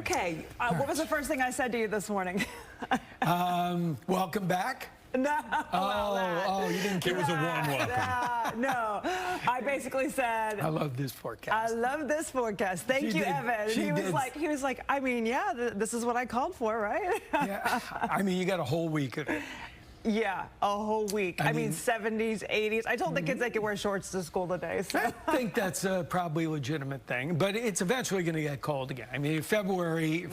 Okay, what was the first thing I said to you this morning? Welcome back. No. You didn't care. It was a warm welcome. No, I basically said, I love this forecast. I love this forecast. Thank you, Evan. And he was like, I mean, yeah, this is what I called for, right? Yeah, I mean, you got a whole week of it. Yeah, a whole week. I mean 70s, 80s. I told the kids they could wear shorts to school today. So. I think that's probably a legitimate thing, but it's eventually going to get cold again. I mean, February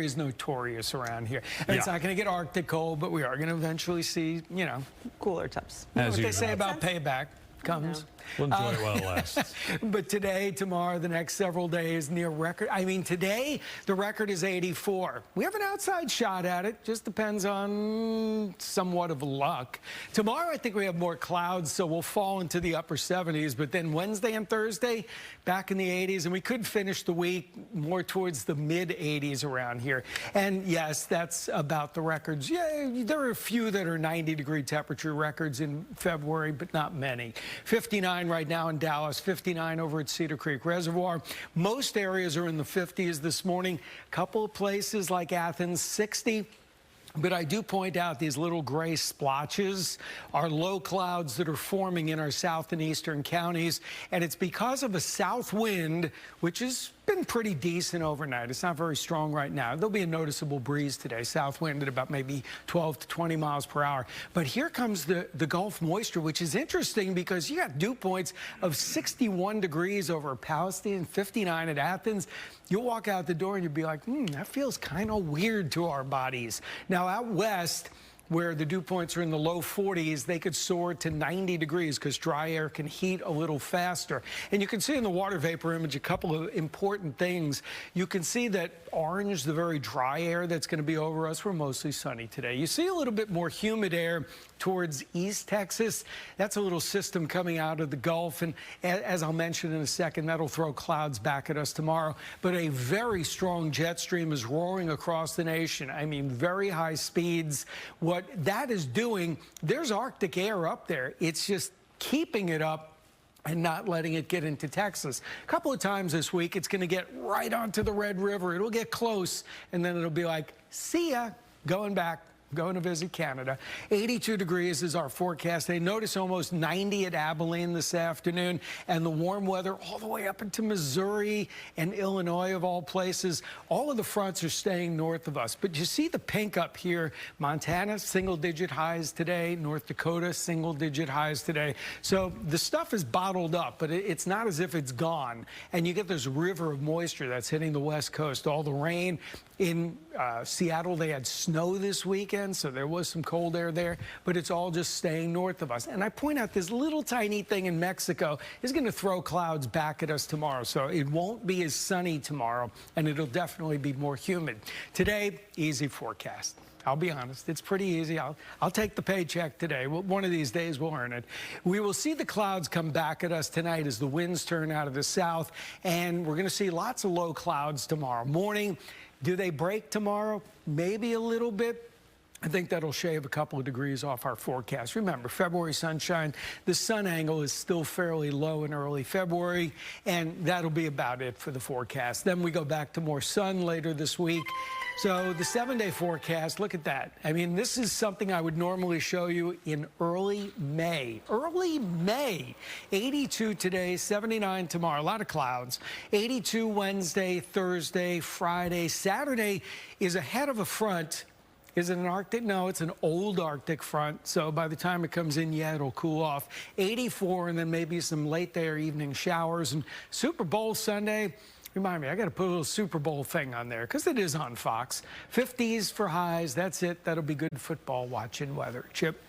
is notorious around here. And It's not going to get Arctic cold, but we are going to eventually see, you know, cooler temps. You know what they say about payback comes. We'll enjoy it while it lasts. But today, tomorrow, the next several days, near record. I mean, today, the record is 84. We have an outside shot at it. Just depends on somewhat of luck. Tomorrow, I think we have more clouds, so we'll fall into the upper 70s. But then Wednesday and Thursday, back in the 80s. And we could finish the week more towards the mid-80s around here. And yes, that's about the records. Yeah, there are a few that are 90-degree temperature records in February, but not many. 59 right now in Dallas, 59 over at Cedar Creek Reservoir. Most areas are in the 50s this morning. A couple of places like Athens, 60. But I do point out these little gray splotches are low clouds that are forming in our south and eastern counties. And it's because of a south wind, which has been pretty decent overnight. It's not very strong right now. There'll be a noticeable breeze today, south wind at about maybe 12 to 20 miles per hour. But here comes the Gulf moisture, which is interesting because you got dew points of 61 degrees over Palestine, 59 at Athens. You'll walk out the door and you'll be like, that feels kind of weird to our bodies. Now, out west, where the dew points are in the low 40s, they could soar to 90 degrees because dry air can heat a little faster. And you can see in the water vapor image a couple of important things. You can see that orange, the very dry air that's going to be over us, we're mostly sunny today. You see a little bit more humid air towards East Texas. That's a little system coming out of the Gulf. And as I'll mention in a second, that'll throw clouds back at us tomorrow. But a very strong jet stream is roaring across the nation. I mean, very high speeds. What that is doing, there's Arctic air up there. It's just keeping it up and not letting it get into Texas. A couple of times this week, it's going to get right onto the Red River. It'll get close, and then it'll be like, see ya, going back. Going to visit Canada. 82 degrees is our forecast. They notice almost 90 at Abilene this afternoon, and the warm weather all the way up into Missouri and Illinois of all places. All of the fronts are staying north of us. But you see the pink up here. Montana, single-digit highs today. North Dakota, single-digit highs today. So the stuff is bottled up, but it's not as if it's gone. And you get this river of moisture that's hitting the West Coast. All the rain. In Seattle, they had snow this weekend, so there was some cold air there, but it's all just staying north of us. And I point out this little tiny thing in Mexico is going to throw clouds back at us tomorrow, so it won't be as sunny tomorrow, and it'll definitely be more humid. Today, easy forecast. I'll be honest, it's pretty easy. I'll take the paycheck today. One of these days we'll earn it. We will see the clouds come back at us tonight as the winds turn out of the south, and we're going to see lots of low clouds tomorrow morning. Do they break tomorrow? Maybe a little bit. I think that'll shave a couple of degrees off our forecast. Remember, February sunshine, the sun angle is still fairly low in early February, and that'll be about it for the forecast. Then we go back to more sun later this week. So the 7-day forecast, look at that. I mean, this is something I would normally show you in early May. Early May. 82 today, 79 tomorrow. A lot of clouds. 82 Wednesday, Thursday, Friday. Saturday is ahead of a front. Is it an Arctic? No, it's an old Arctic front. So by the time it comes in, yeah, it'll cool off. 84, and then maybe some late day or evening showers. And Super Bowl Sunday, remind me, I got to put a little Super Bowl thing on there because it is on Fox. 50s for highs. That's it. That'll be good football watching weather. Chip.